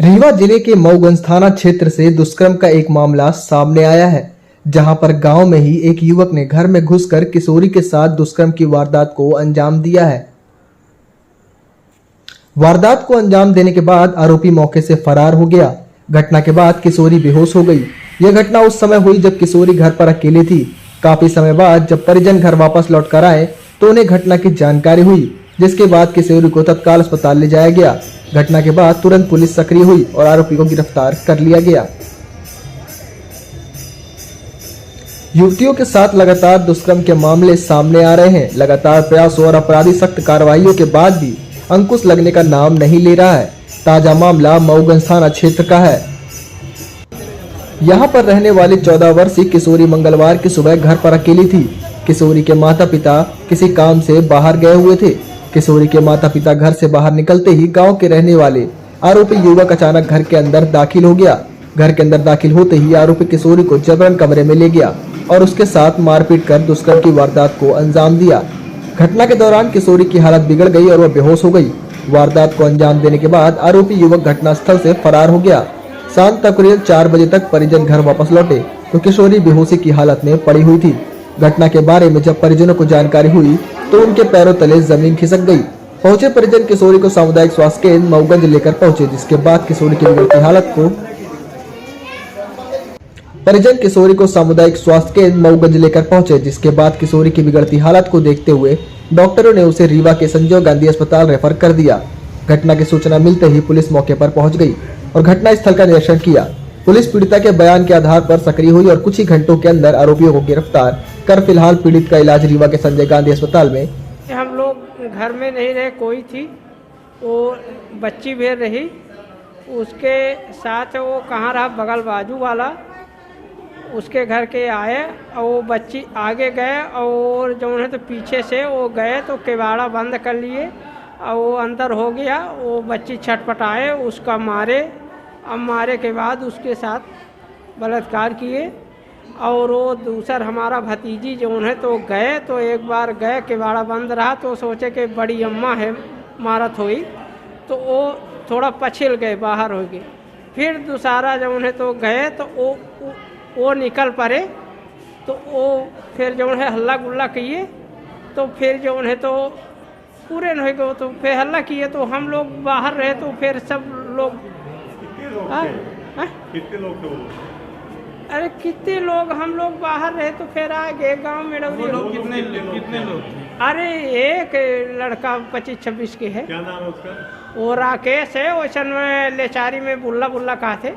रीवा जिले के मऊगंज थाना क्षेत्र से दुष्कर्म का एक मामला सामने आया है, जहां पर गांव में ही एक युवक ने घर में घुसकर किशोरी के साथ दुष्कर्म की वारदात को अंजाम दिया है। वारदात को अंजाम देने के बाद आरोपी मौके से फरार हो गया। घटना के बाद किशोरी बेहोश हो गई। यह घटना उस समय हुई जब किशोरी घर पर अकेली थी। काफी समय बाद जब परिजन घर वापस लौट कर आए तो उन्हें घटना की जानकारी हुई, जिसके बाद किशोरी को तत्काल अस्पताल ले जाया गया। घटना के बाद तुरंत पुलिस सक्रिय हुई और आरोपी को गिरफ्तार कर लिया गया। युवतियों के साथ लगातार दुष्कर्म के मामले सामने आ रहे हैं। लगातार प्रयासों और अपराधी सख्त कार्रवाइयों के बाद भी अंकुश लगने का नाम नहीं ले रहा है। ताजा मामला मऊगंज थाना क्षेत्र का है। यहाँ पर रहने वाली 14 वर्षीय किशोरी मंगलवार की सुबह घर पर अकेली थी। किशोरी के माता पिता किसी काम से बाहर गए हुए थे। किशोरी के माता पिता घर से बाहर निकलते ही गांव के रहने वाले आरोपी युवक अचानक घर के अंदर दाखिल हो गया। घर के अंदर दाखिल होते ही आरोपी किशोरी को जबरन कमरे में ले गया और उसके साथ मारपीट कर दुष्कर्म की वारदात को अंजाम दिया। घटना के दौरान किशोरी की हालत बिगड़ गई और वह बेहोश हो गई। वारदात को अंजाम देने के बाद आरोपी युवक घटनास्थल से फरार हो गया। शाम तकरीबन 4 बजे तक परिजन घर वापस लौटे तो किशोरी बेहोशी की हालत में पड़ी हुई थी। घटना के बारे में जब परिजनों को जानकारी हुई तो उनके पैरों तले जमीन खिसक गई। पहुंचे परिजन किशोरी को सामुदायिक स्वास्थ्य केंद्र मऊगंज लेकर पहुंचे, जिसके बाद किशोरी की बिगड़ती हालत को परिजन किशोरी को सामुदायिक स्वास्थ्य केंद्र मऊगंज लेकर पहुंचे, जिसके बाद किशोरी की बिगड़ती हालत को देखते हुए डॉक्टरों ने उसे रीवा के संजय गांधी अस्पताल रेफर कर दिया। घटना की सूचना मिलते ही पुलिस मौके पर पहुंच गई और घटना स्थल का निरीक्षण किया। पुलिस पीड़िता के बयान के आधार पर सक्रिय हुई और कुछ ही घंटों के अंदर आरोपियों को गिरफ्तार कर फिलहाल पीड़ित का इलाज रीवा के संजय गांधी अस्पताल में। हम लोग घर में नहीं रहे, कोई थी वो बच्ची भी रही, उसके साथ वो कहाँ रहा बगल बाजू वाला उसके घर के आए और वो बच्ची आगे गए और जो है तो पीछे से वो गए तो किवाड़ा बंद कर लिए और वो अंदर हो गया। वो बच्ची छटपटाए, उसका मारे, अब मारे के बाद उसके साथ बलात्कार किए। और वो दूसर हमारा भतीजी जो है तो गए तो एक बार गए किवाड़ा बंद रहा तो सोचे कि बड़ी अम्मा है मारत हुई तो वो थोड़ा पछिल गए, बाहर हो गए। फिर दूसरा जो है तो गए तो वो निकल पड़े तो वो फिर जो है हल्ला गुल्ला किए तो फिर जो है तो पूरे नहीं गए तो फिर हल्ला किए तो हम लोग बाहर रहे तो फिर सब लोग कितने लोग थे वो? अरे कितने लोग, हम लोग बाहर रहे तो फिर आ गए गाँव में। कितने लोग थे? अरे एक लड़का 25-26 के है। क्या नाम है उसका? वो राकेश है, वैसन में लेचारी में बुल्ला बुल्ला कहा थे।